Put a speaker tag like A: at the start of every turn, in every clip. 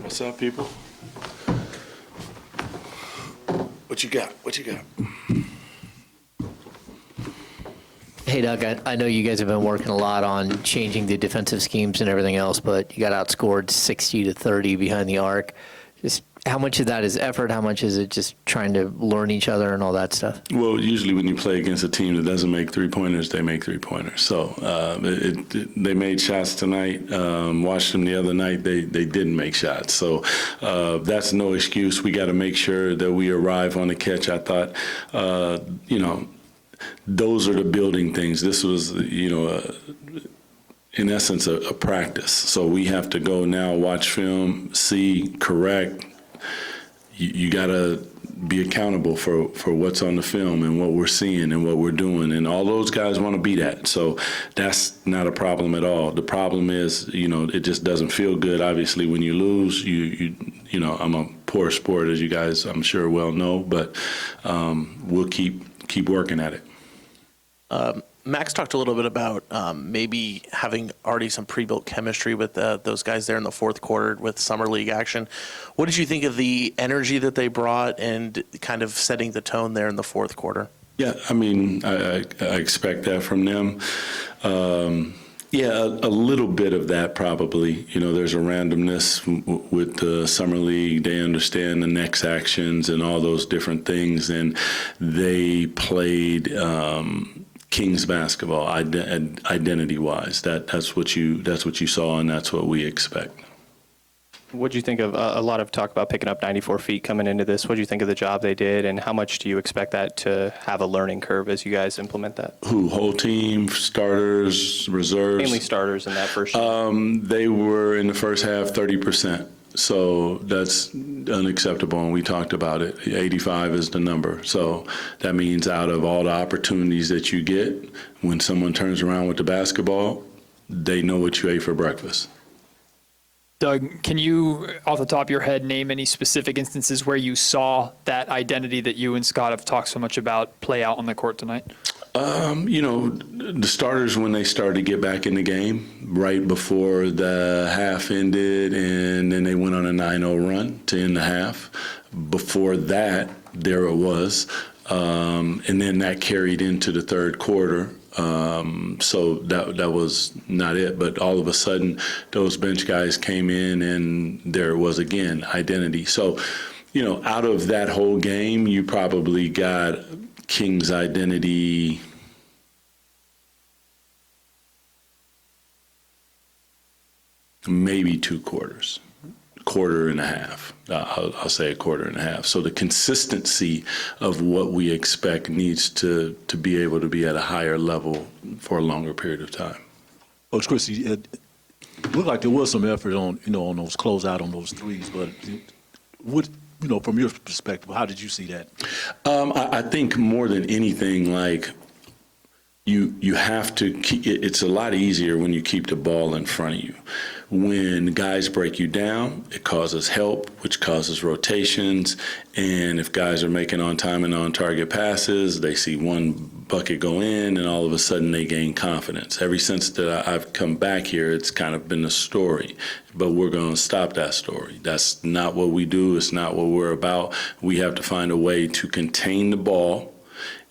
A: What's up, people? What you got? What you got?
B: Hey, Doug, I know you guys have been working a lot on changing the defensive schemes and everything else, but you got outscored 60-30 behind the arc. Just how much of that is effort? How much is it just trying to learn each other and all that stuff?
A: Well, usually when you play against a team that doesn't make three-pointers, they make three-pointers. So they made shots tonight. Watched them the other night. They didn't make shots. So that's no excuse. We got to make sure that we arrive on the catch. I thought, those are the building things. This was, in essence, a practice. So we have to go now, watch film, see, correct. You got to be accountable for what's on the film and what we're seeing and what we're doing. And all those guys want to be that. So that's not a problem at all. The problem is, it just doesn't feel good. Obviously, when you lose, I'm a poor sport, as you guys, I'm sure, well know. But we'll keep working at it.
C: Max talked a little bit about maybe having already some pre-built chemistry with those guys there in the fourth quarter with summer league action. What did you think of the energy that they brought and kind of setting the tone there in the fourth quarter?
A: Yeah, I mean, I expect that from them. A little bit of that probably. There's a randomness with the summer league. They understand the next actions and all those different things, and they played Kings basketball identity-wise. That's what you saw, and that's what we expect.
D: What do you think of a lot of talk about picking up 94 feet coming into this? What do you think of the job they did, and how much do you expect that to have a learning curve as you guys implement that?
A: Whole team, starters, reserves?
D: Mainly starters in that first year.
A: They were in the first half 30%. So that's unacceptable, and we talked about it. 85 is the number. So that means out of all the opportunities that you get, when someone turns around with the basketball, they know what you ate for breakfast.
E: Doug, can you, off the top of your head, name any specific instances where you saw that identity that you and Scott have talked so much about play out on the court tonight?
A: The starters, when they started to get back in the game, right before the half ended, and then they went on a 9-0 run to end the half. Before that, there it was. And then that carried into the third quarter. So that was not it. But all of a sudden, those bench guys came in, and there was, again, identity. So, out of that whole game, you probably got King's identity maybe 2 quarters, quarter and a half. I'll say a quarter and a half. So the consistency of what we expect needs to be able to be at a higher level for a longer period of time.
F: Coach Christie, it looked like there was some effort on those closeout on those threes, but what, from your perspective, how did you see that?
A: I think more than anything, like you have to keep, it's a lot easier when you keep the ball in front of you. When guys break you down, it causes help, which causes rotations. And if guys are making on-time and on-target passes, they see one bucket go in, and all of a sudden they gain confidence. Ever since that I've come back here, it's kind of been a story. But we're going to stop that story. That's not what we do. It's not what we're about. We have to find a way to contain the ball.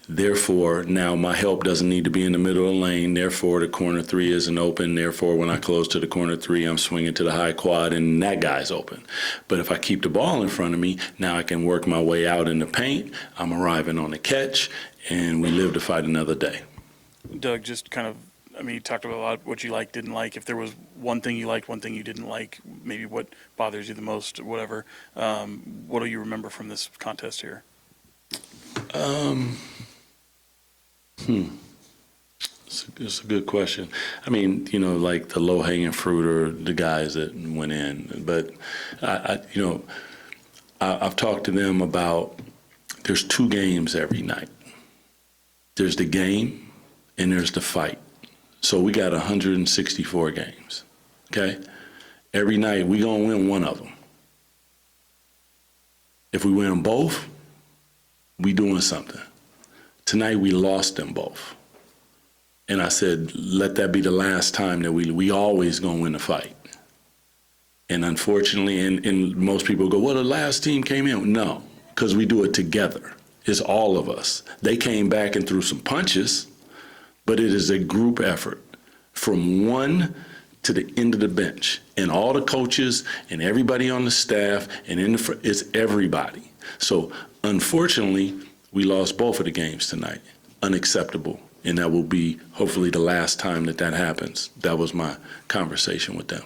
A: Therefore, now my help doesn't need to be in the middle of the lane. Therefore, the corner 3 isn't open. Therefore, when I close to the corner 3, I'm swinging to the high quad, and that guy's open. But if I keep the ball in front of me, now I can work my way out in the paint. I'm arriving on the catch, and we live to fight another day.
G: Doug, just kind of, you talked about a lot what you liked, didn't like. If there was one thing you liked, one thing you didn't like, maybe what bothers you the most, whatever, what do you remember from this contest here?
A: It's a good question. Like the low-hanging fruit or the guys that went in. But, I've talked to them about there's 2 games every night. There's the game and there's the fight. So we got 164 games, okay? Every night we going to win one of them. If we win them both, we doing something. Tonight we lost them both. And I said, let that be the last time that we always gonna win a fight. And unfortunately, and most people go, well, the last team came in. No, because we do it together. It's all of us. They came back and threw some punches, but it is a group effort from one to the end of the bench. And all the coaches and everybody on the staff and it's everybody. So unfortunately, we lost both of the games tonight. Unacceptable. And that will be hopefully the last time that happens. That was my conversation with them.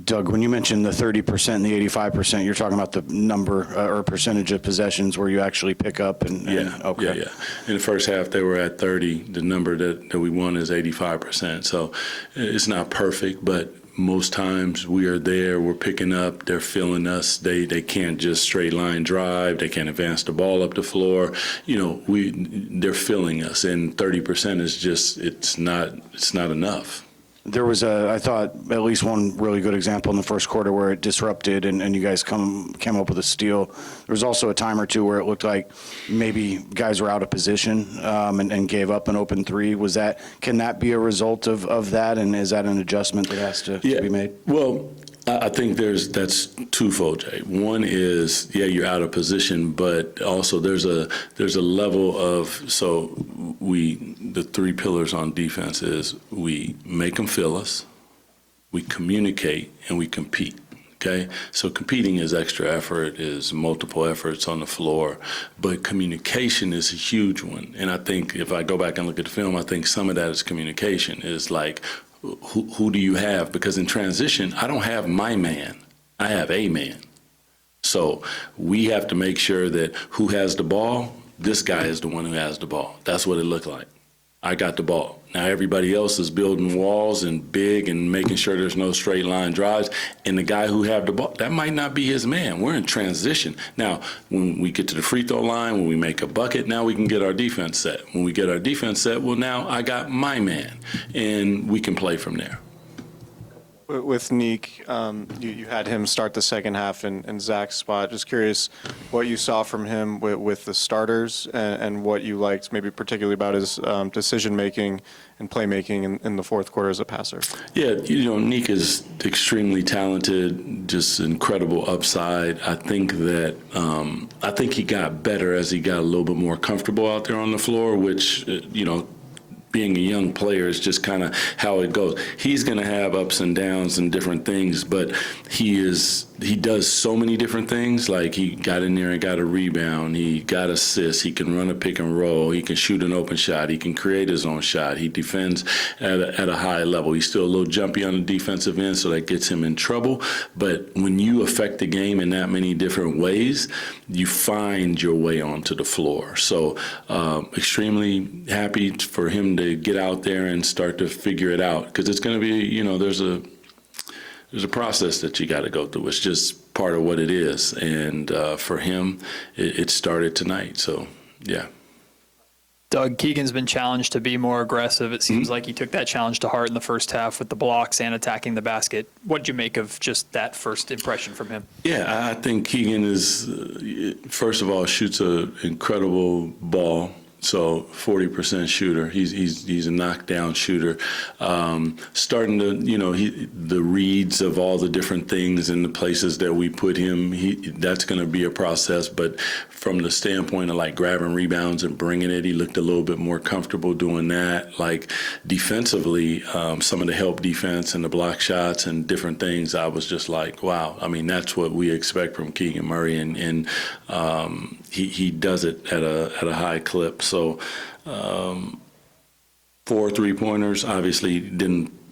H: Doug, when you mentioned the 30% and the 85%, you're talking about the number or percentage of possessions where you actually pick up and okay.
A: Yeah. In the first half, they were at 30. The number that we won is 85%. So it's not perfect, but most times we are there, we're picking up, they're feeling us. They can't just straight line drive. They can't advance the ball up the floor. They're feeling us, and 30% is just, it's not enough.
H: There was I thought, at least one really good example in the first quarter where it disrupted and you guys came up with a steal. There was also a time or two where it looked like maybe guys were out of position and gave up an open three. Can that be a result of that, and is that an adjustment that has to be made?
A: Well, I think that's twofold, Jay. One is, you're out of position, but also there's a level of, the three pillars on defense is we make them feel us, we communicate, and we compete. Okay, so competing is extra effort, is multiple efforts on the floor, but communication is a huge one. And I think if I go back and look at the film, I think some of that is communication. Is like, who do you have? Because in transition, I don't have my man. I have a man. So we have to make sure that who has the ball, this guy is the one who has the ball. That's what it looked like. I got the ball. Now everybody else is building walls and big and making sure there's no straight line drives. And the guy who have the ball, that might not be his man. We're in transition. Now, when we get to the free throw line, when we make a bucket, now we can get our defense set. When we get our defense set, well, now I got my man, and we can play from there.
I: With Neek, you had him start the second half in Zach's spot. Just curious what you saw from him with the starters and what you liked, maybe particularly about his decision-making and playmaking in the fourth quarter as a passer.
A: Yeah, Neek is extremely talented, just incredible upside. I think that he got better as he got a little bit more comfortable out there on the floor, which, being a young player is just kind of how it goes. He's going to have ups and downs and different things, but he does so many different things. Like, he got in there and got a rebound. He got assists. He can run a pick and roll. He can shoot an open shot. He can create his own shot. He defends at a high level. He's still a little jumpy on the defensive end, so that gets him in trouble. But when you affect the game in that many different ways, you find your way onto the floor. So extremely happy for him to get out there and start to figure it out, because it's going to be, there's a process that you got to go through. It's just part of what it is. And for him, it started tonight. So, yeah.
E: Doug, Keegan's been challenged to be more aggressive. It seems like he took that challenge to heart in the first half with the blocks and attacking the basket. What did you make of just that first impression from him?
A: Yeah, I think Keegan is, first of all, shoots an incredible ball. So 40% shooter. He's a knockdown shooter. Starting to, the reads of all the different things and the places that we put him, that's going to be a process. But from the standpoint of like grabbing rebounds and bringing it, he looked a little bit more comfortable doing that. Like defensively, some of the help defense and the block shots and different things, I was just like, wow. I mean, that's what we expect from Keegan Murray, and he does it at a high clip. So 4 3-pointers, obviously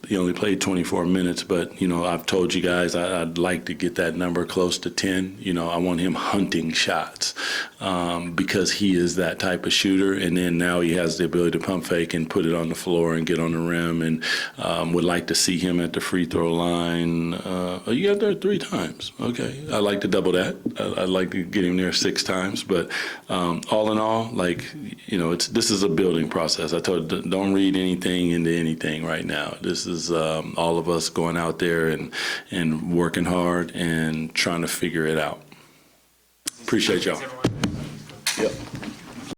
A: he only played 24 minutes, but, I've told you guys I'd like to get that number close to 10. I want him hunting shots because he is that type of shooter. And then now he has the ability to pump fake and put it on the floor and get on the rim, and would like to see him at the free throw line. You got there 3 times. Okay. I'd like to double that. I'd like to get him there 6 times. But all in all, this is a building process. I told you, don't read anything into anything right now. This is all of us going out there and working hard and trying to figure it out. Appreciate y'all. Yep.